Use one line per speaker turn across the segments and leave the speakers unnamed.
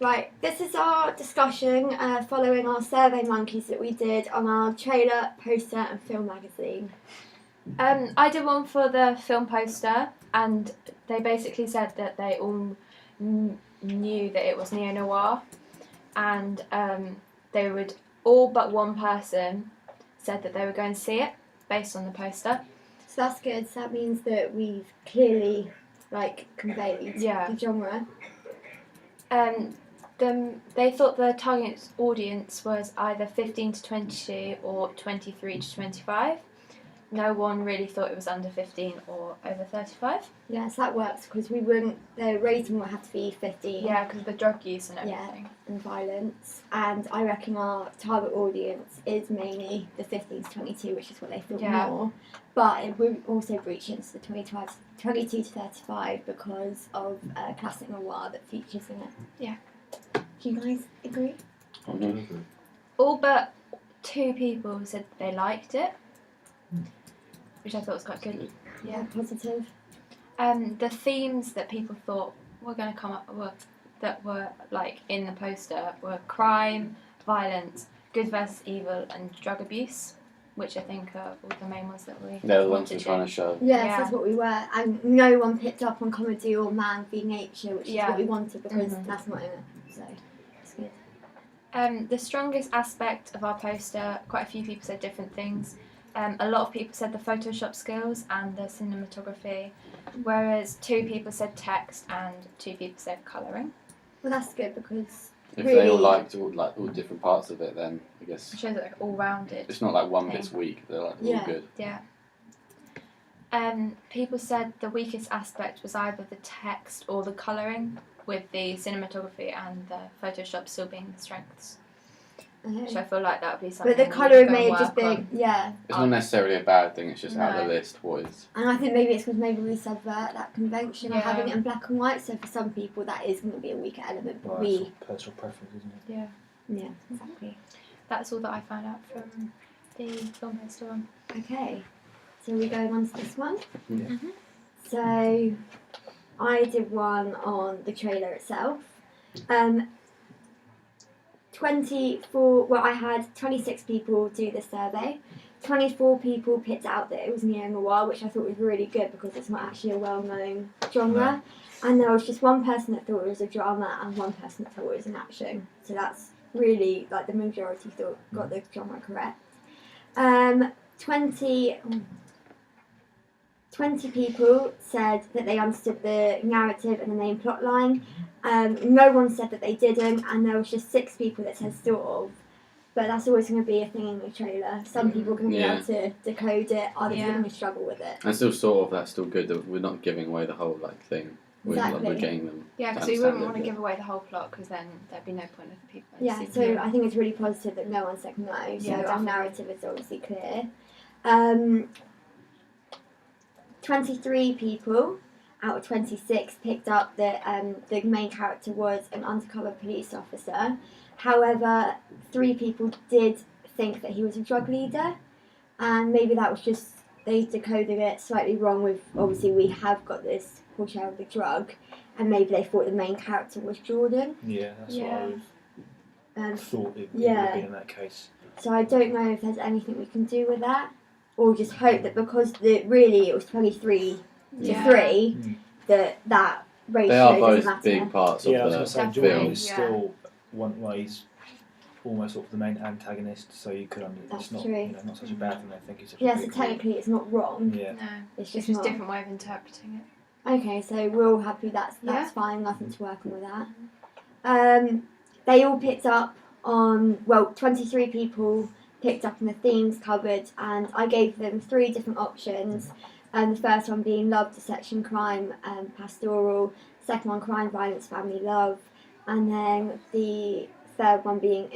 Right, this is our discussion following our Survey Monkeys that we did on our trailer, poster, and film magazine.
I did one for the film poster, and they basically said that they all knew that it was neo-noir, and they would, all but one person said that they were going to see it based on the poster.
So that's good. So that means that we've clearly conveyed the genre.
They thought the target audience was either 15 to 22 or 23 to 25. No one really thought it was under 15 or over 35.
Yes, that works because the rating would have to be 15.
Yeah, because of the drug use and everything.
Yeah, and violence. And I reckon our target audience is mainly the 15 to 22, which is what they thought more. But it would also breach into the 22 to 35 because of classic noir that features in it.
Yeah.
Do you guys agree?
I don't agree.
All but 2 people said they liked it, which I thought was quite good.
Yeah, positive.
The themes that people thought were going to come up that were in the poster were crime, violence, good versus evil, and drug abuse, which I think are all the main ones that we.
They're the ones we're trying to show.
Yes, that's what we were, and no one picked up on comedy or man v nature, which is what we wanted because that's not in it. So it's good.
The strongest aspect of our poster, quite a few people said different things. A lot of people said the Photoshop skills and the cinematography, whereas 2 people said text and 2 people said colouring.
Well, that's good because
if
really,
they all liked all different parts of it, then I guess
it shows all rounded.
It's not like one bit's weak; they're all good.
Yeah. People said the weakest aspect was either the text or the colouring, with the cinematography and the Photoshop still being the strengths. Which I feel like that would be something.
But the colouring may have just been,
It's not necessarily a bad thing, it's just out of the list what is.
And I think maybe it's because maybe we subvert that convention of having it in black and white, so for some people that is going to be a weaker element, but
it's personal preference, isn't it?
Yeah.
Yeah, exactly.
That's all that I found out from the film poster one.
Okay, so we're going on to this one?
Yeah.
Mm-hmm.
So, I did one on the trailer itself. I had 26 people do the survey. 24 people picked out that it was neo-noir, which I thought was really good because it's not actually a well-known genre. No. And there was just one person that thought it was a drama and one person that thought it was an action. So that's really, the majority got the genre correct. 20 people said that they understood the narrative and the main plot line. No one said that they didn't, and there was just 6 people that said sort of. But that's always going to be a thing in the trailer. Some people are going to be able to decode it, others are going to struggle with it.
And still sort of, that's still good that we're not giving away the whole thing.
Exactly.
We're getting them.
Yeah, because we wouldn't want to give away the whole plot because then there'd be no point of people.
Yeah, so I think it's really positive that no one said no. So our narrative is obviously clear. 23 people out of 26 picked up that the main character was an undercover police officer. However, 3 people did think that he was a drug leader, and maybe that was just they decoded it slightly wrong with, obviously we have got this portrayal of the drug, and maybe they thought the main character was Jordan.
Yeah, that's what I thought it would be in that case.
So I don't know if there's anything we can do with that, or just hope that because really it was 23 to 3, that ratio
they are
doesn't
both
matter.
big parts of
I was
the
going to say,
film.
Jordan is still he's almost sort of the main antagonist, so you could
That's
it's not,
true.
Not such a bad thing. I think it's
So technically it's not wrong.
Yeah.
No,
it's
just
not.
a different way of interpreting it.
Okay, so we're all happy. That's fine. Nothing to work on with that. They all picked up on 23 people picked up on the themes covered, and I gave them 3 different options. The first one being love, deception, crime, pastoral. Second one, crime, violence, family, love. And then the third one being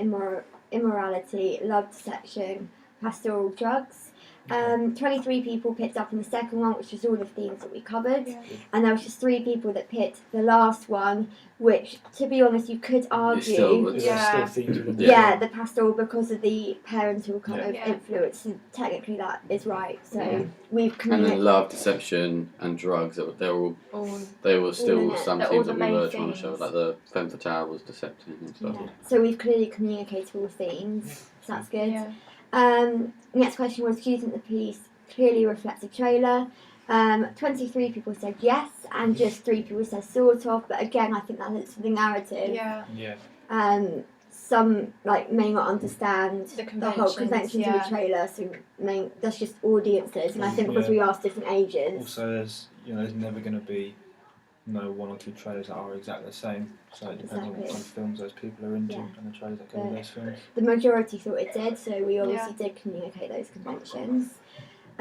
immorality, love, deception, pastoral, drugs.
Okay.
23 people picked up on the second one, which was all the themes that we covered.
Yeah.
And there was just 3 people that picked the last one, which, to be honest, you could argue...
still-
Is
Yeah.
there still themes within the
yeah,
film?
the pastoral, because of the parental kind of
Yeah.
influence, and technically that is right. So
Yeah.
we've
And then
communicated...
love, deception, and drugs.
All
They were
in
still
it.
some
They're all
themes
the
that we
main
were trying to show,
themes.
like the femme fatale was deceptive and stuff.
Yeah. So we've clearly communicated all themes, so that's good.
yeah.
Next question was, do you think the piece clearly reflects a trailer? 23 people said yes, and just 3 people said sort of, but again, I think that is the narrative.
Yeah.
Yeah.
Some may not understand
The
the whole
conventions,
conventions of
yeah.
the trailer, so that's just audiences, and I think because
Yeah.
we asked different ages.
Also, there's never going to be no 1 or 2 trailers that are exactly the same. So it depends on what
Exactly.
kind of films those people are into
Yeah.
and the trailers that go with
Yeah.
those films.
The majority thought it did, so we obviously did communicate those conventions.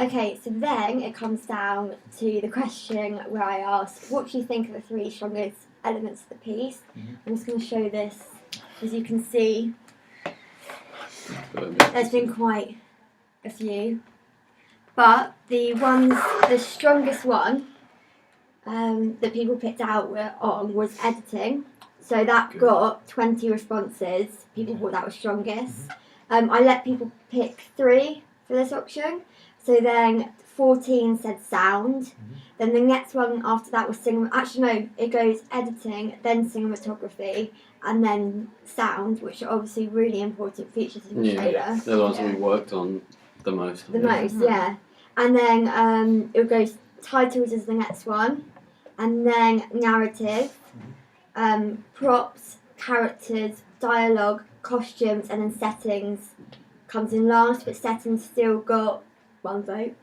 Okay, so then it comes down to the question where I asked, what do you think are the 3 strongest elements of the piece?
Mhm.
I'm just going to show this. As you can see,
But
there's been quite a few. But the strongest one that people picked out was editing. So that
Good.
got 20 responses. People thought that was strongest. I let people pick 3 for this option. So then 14 said sound. Then the next one after that was it goes editing, then cinematography, and then sound, which are obviously really important features in the
Yeah.
trailer.
they're the ones that
Yeah.
we worked on the most.
The most, yeah. And then it goes titles as the next one, and then narrative, props, characters, dialogue, costumes, and then settings comes in last, but settings still got 1 vote.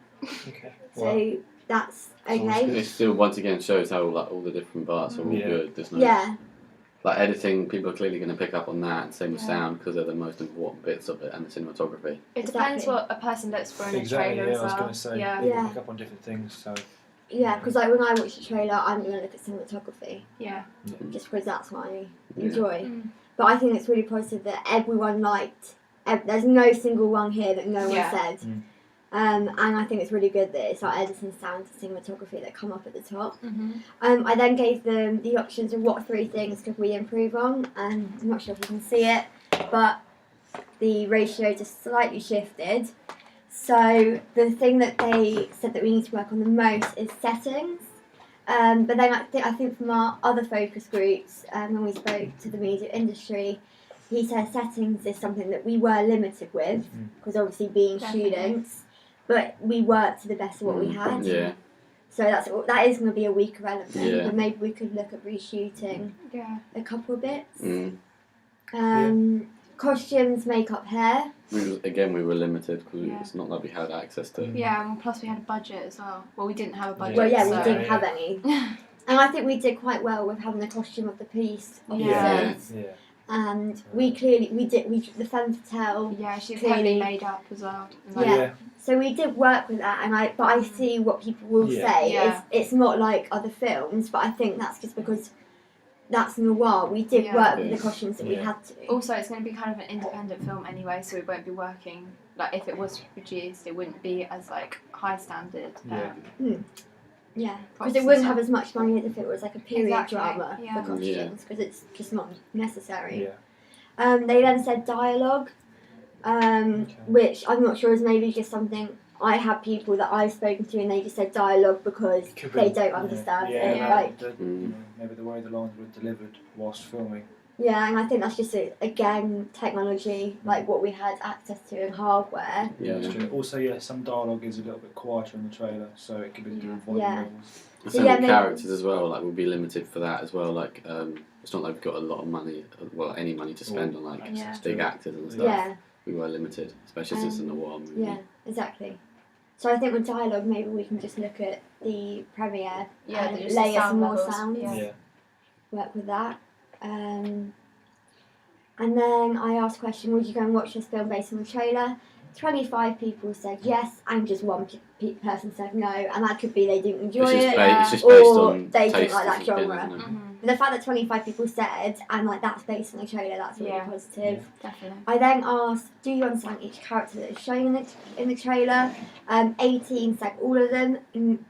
Okay.
So that's okay.
It still once again shows how all the different parts are all
Yeah.
good. There's no
Yeah,
like editing. People are clearly going to pick up on that, and same with
Yeah.
sound because they're the most important bits of it, and the cinematography.
It depends
Exactly.
what a person looks for in
Exactly.
a trailer
Yeah,
as
I was
well.
going to say.
Yeah.
People
Yeah.
pick up on different things. So
yeah, because when I watch the trailer, I'm going to look at cinematography,
Yeah.
just because that's what I
Yeah.
enjoy.
Mm.
But I think it's really positive that everyone liked. There's no single one here that no one
Yeah.
said.
Mm.
And I think it's really good that it's like editing, sound, and cinematography that come up at the top.
Mm-hmm.
I then gave them the options of what 3 things could we improve on. I'm not sure if you can see it, but the ratio just slightly shifted. So the thing that they said that we need to work on the most is settings. But then I think from our other focus groups, when we spoke to the media industry, he said settings is something that we were limited with, because obviously being
Definitely.
students, but we worked to the best of what we had.
Yeah.
So that is going to be a weaker element,
Yeah.
but maybe we could look at reshooting
Yeah.
a couple of bits. Costumes, makeup, hair.
We were limited because
Yeah.
it's not like we had access to.
Yeah, and plus we had a budget as well. Well, we didn't have a budget.
Well, yeah,
so.
we didn't have any. And I think we did quite well with having the costume of the police
Yeah.
officers.
yeah.
And we the femme fatale.
Yeah, she's
Clearly.
heavily made up as well. And
Yeah. So we did work with that, but I see what people will
Yeah.
say.
Yeah.
It's not like other films, but I think that's just because that's noir. We did
Yeah.
work with the costumes that we
Yeah.
had to.
Also, it's going to be kind of an independent film anyway, so we won't be working like if it was produced, it wouldn't be as like high standard.
Yeah.
Yeah, because
Props
it
and
wouldn't
stuff.
have as much money as if it was like a period
Exactly,
drama
yeah.
for costumes, because it's just not necessary.
Yeah.
They then said dialogue, which I'm not sure is maybe just something. I have people that I've spoken to and they just said dialogue because
Could
they
be-
don't
yeah.
understand
Yeah,
it.
no,
Like,
maybe the way the lines were delivered whilst filming.
yeah, and I think that's just again technology, like what we had access to in hardware.
That's
Yeah.
true. Also, yeah, some dialogue is a little bit quieter in the trailer, so it could be to do with volume
Yeah.
levels.
And
So
some
yeah,
of the
maybe-
characters as well, like we'll be limited for that as well. Like it's not like we've got a lot of money, well, any money to spend on like
Yeah.
big actors and stuff.
Yeah,
We were limited, especially since it's a noir movie.
yeah, exactly. So I think with dialogue, maybe we can just look at the premiere
Yeah,
and
just the
layer
sound
some more
levels,
sounds.
yeah.
Yeah.
Work with that. And then I asked a question, would you go and watch this film based on the trailer? 25 people said yes, and just 1 person said no, and that could be they didn't enjoy
It's just,
it,
it's just based
or
on
they
taste
didn't like that
again,
genre.
isn't it?
Mm-hmm.
the fact that 25 people said, and like that's based on the trailer, that's really
Yeah.
positive.
Definitely.
I then asked, do you understand each character that is shown in the trailer? 18 said all of them,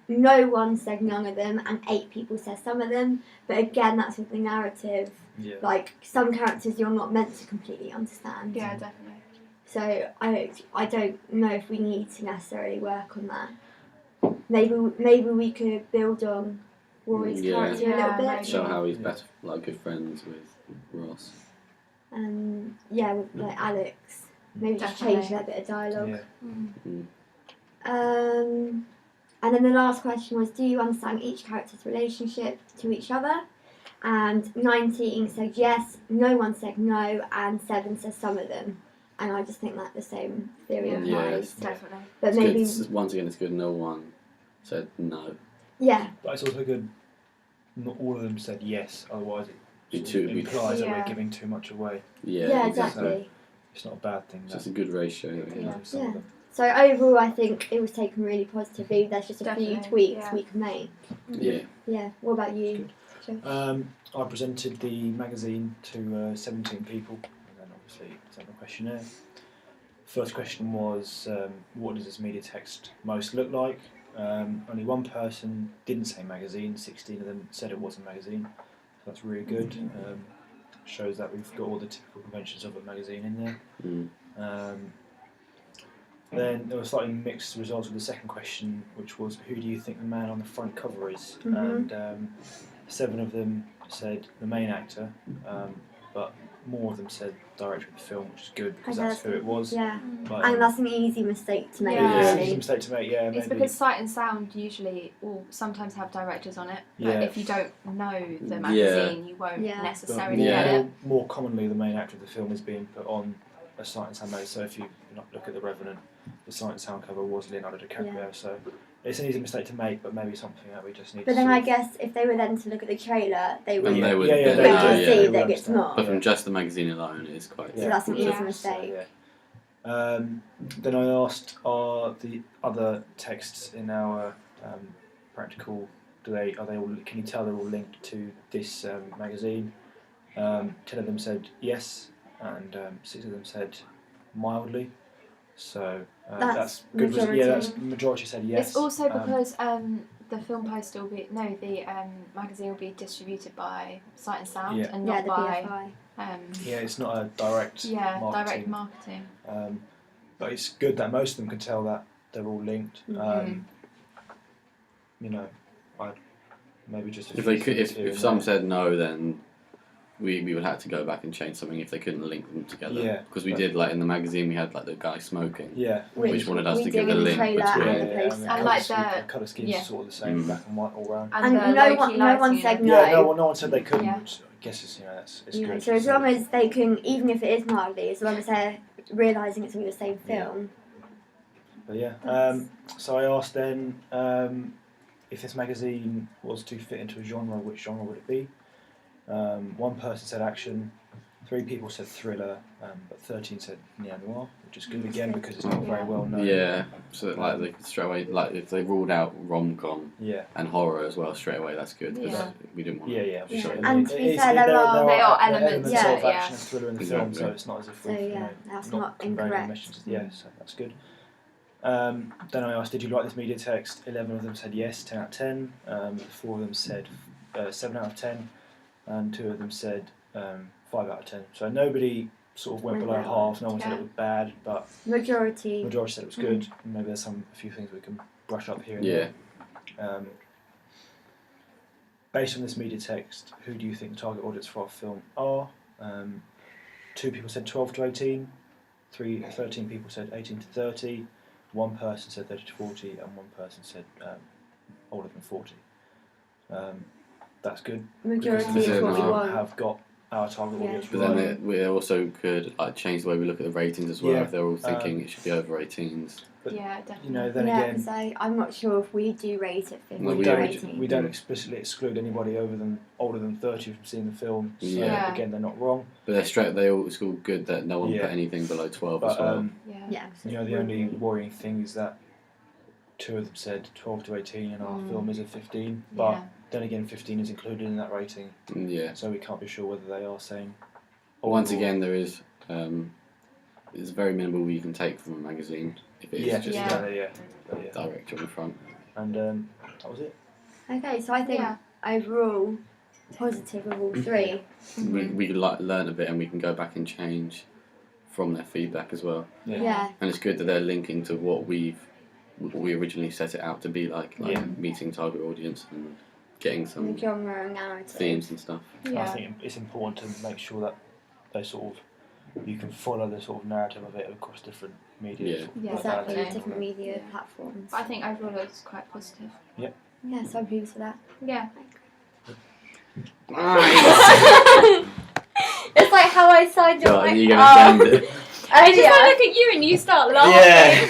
no one said none of them, and 8 people said some of them. But again, that's with the narrative.
Yeah.
Like, some characters you're not meant to completely understand.
Yeah, definitely.
So I don't know if we need to necessarily work on that. Maybe we could build on Rory's
Yeah.
character a little
Yeah,
bit.
maybe.
Show how he's better, like good friends with Ross.
Yeah, with like Alex. Maybe just
Definitely.
change that bit of dialogue.
Yeah.
And then the last question was, do you understand each character's relationship to each other? And 19 said yes, no one said no, and 7 said some of them. And I just think that the same theory
Yeah.
applies.
Yeah.
Definitely.
But
It's
maybe,
good. Once again, it's good. No one said no.
yeah,
But it's also good. Not all of them said yes. Otherwise,
Be
it
too-
sort of
be-
implies that
Yeah.
we're giving too much away.
yeah,
exactly.
exactly.
It's not a bad thing.
It's just a good ratio.
Yeah.
Some of
Yeah.
them.
So overall, I think it was taken really positively. There's just a
Definitely,
few tweaks
yeah.
we can make.
Yeah.
Yeah. What about you? Josh?
I presented the magazine to 17 people, and then obviously sent them a questionnaire. First question was, what does this media text most look like? Only one person didn't say magazine, 16 of them said it was a magazine, so that's really good. Shows that we've got all the typical conventions of a magazine in there.
Mm.
Then there were slightly mixed results with the second question, which was, who do you think the man on the front cover is?
Mhm.
And 7 of them said the main actor, but more of them said director of the film, which is good because that's who it was.
Yeah.
But,
And that's an easy mistake to make.
Yeah.
it's an
really.
easy mistake to make, yeah.
It's
Maybe.
because Sight and Sound usually will sometimes have directors on it, but
Yeah.
if you don't know the
Yeah.
magazine, you won't
Yeah.
But
necessarily
Yeah.
get it.
more commonly, the main actor of the film is being put on a Sight and Sound magazine. So if you look at The Revenant, the Sight and Sound cover was Leonardo DiCaprio.
Yeah.
So it's an easy mistake to make, but maybe something that we just need
But
to
then
sort
I
of-
guess if they were then to look at the trailer, they would
And they would-
yeah,
they
they
would
would,
know,
just
yeah.
see
they
that
would
it's
understand.
not.
But from just the magazine alone, it's quite.
So that's an easy
Yeah.
mistake.
Yeah. Then I asked, are the other texts in our practical, are they all? Can you tell they're all linked to this magazine? 10 of them said yes, and 6 of them said mildly. So
That's
good.
majority.
Yeah, that's majority said yes.
It's also because the film poster will be the magazine will be distributed by Sight and Sound
Yeah.
and
Yeah,
not
the
by
BFI.
yeah, it's not a direct
direct
marketing.
marketing.
But it's good that most of them can tell that they're all linked.
Mhm.
You know, I'd maybe just a
If
few
they could,
things here
if
and
some
there.
said no, then we would have to go back and change something if they couldn't link them together.
Yeah,
Because we
but-
did, like in the magazine, we had like the guy smoking.
Yeah.
Which wanted us
we
to
do
give the
in
link
trailer
between-
and the
Yeah,
poster.
And like the-
colour schemes
yeah.
are sort of the same,
Mm.
black and white all round.
And
the
no
low-key
one
lighting,
said
you know.
no.
Yeah, no one said they couldn't.
Yeah.
Which I guess it's it's
You know,
good.
so as long as they can, even if it is mildly, as long as they're realising it's all the same film.
But yeah,
That's-
so I asked then if this magazine was to fit into a genre, which genre would it be? One person said action, 3 people said thriller, but 13 said neo-noir, which is good again because it's not very well known.
Yeah, so that, like they could straight away, like if they ruled out rom-com
Yeah.
and horror as well straight away, that's good because
Yeah.
we didn't want.
Yeah, yeah.
Yeah.
Sure.
And to be
It's-
fair, there are-
They are elements,
yeah,
of
yeah.
action and thriller in the film, so
Exactly.
it's not as if
So,
we've
yeah, that's
not
not
conveying
incorrect.
the messages. Yeah, so that's good. Then I asked, did you like this media text? 11 of them said yes, 10 out of 10. 4 of them said 7 out of 10, and 2 of them said 5 out of 10. So nobody sort of went
Went
below
below.
half. No one said
Yeah.
it was bad, but
Majority.
majority said it was good. Maybe there's a few things we can brush up here and
Yeah.
there. Based on this media text, who do you think the target audience for our film are? 2 people said 12 to 18, 13 people said 18 to 30, 1 person said 30 to 40, and 1 person said older than 40. That's good.
Majority
because
is what we
Yeah.
want.
have got our target
Yeah.
audience
But
right.
then we also could like change the way we look at the ratings as well.
Yeah,
If they're all thinking it should be over 18s.
But,
Yeah, definitely.
You know, then
yeah,
again,
because I'm not sure if we do rate it 15
No,
we
we
or
don't-
18.
we don't explicitly exclude anybody older than 30 from seeing the film. So
Yeah.
again, they're not wrong.
But they're straight. It's all good that no one
Yeah.
put anything below 12 as
But
well.
Yeah.
Yeah.
you know, the only worrying thing is that 2 of them said 12 to 18, and our
Mm.
film is a 15. But
Yeah.
then again, 15 is included in that rating,
Yeah.
so we can't be sure whether they are saying.
Once again, there is it's very minimal you can take from a magazine if it is just
Yeah.
a director on the front.
And that was it.
Okay, so I think
Yeah.
overall positive of all three.
We learn a bit and we can go back and change from their feedback as well.
Yeah.
And it's good that they're linking to what we originally set it out to be like
Yeah.
meeting target audience and getting
The
some
genre and narrative.
themes and stuff.
Yeah.
I think it's important to make sure that they you can follow the sort of narrative of it across different media.
Yeah,
Exactly,
definitely.
different media platforms.
I think overall it was quite positive.
Yeah, so I'm pleased with that.
Yeah.
It's like how I signed
So
up.
you're gonna send it.
I
Just I look at you and you start laughing.
Yeah.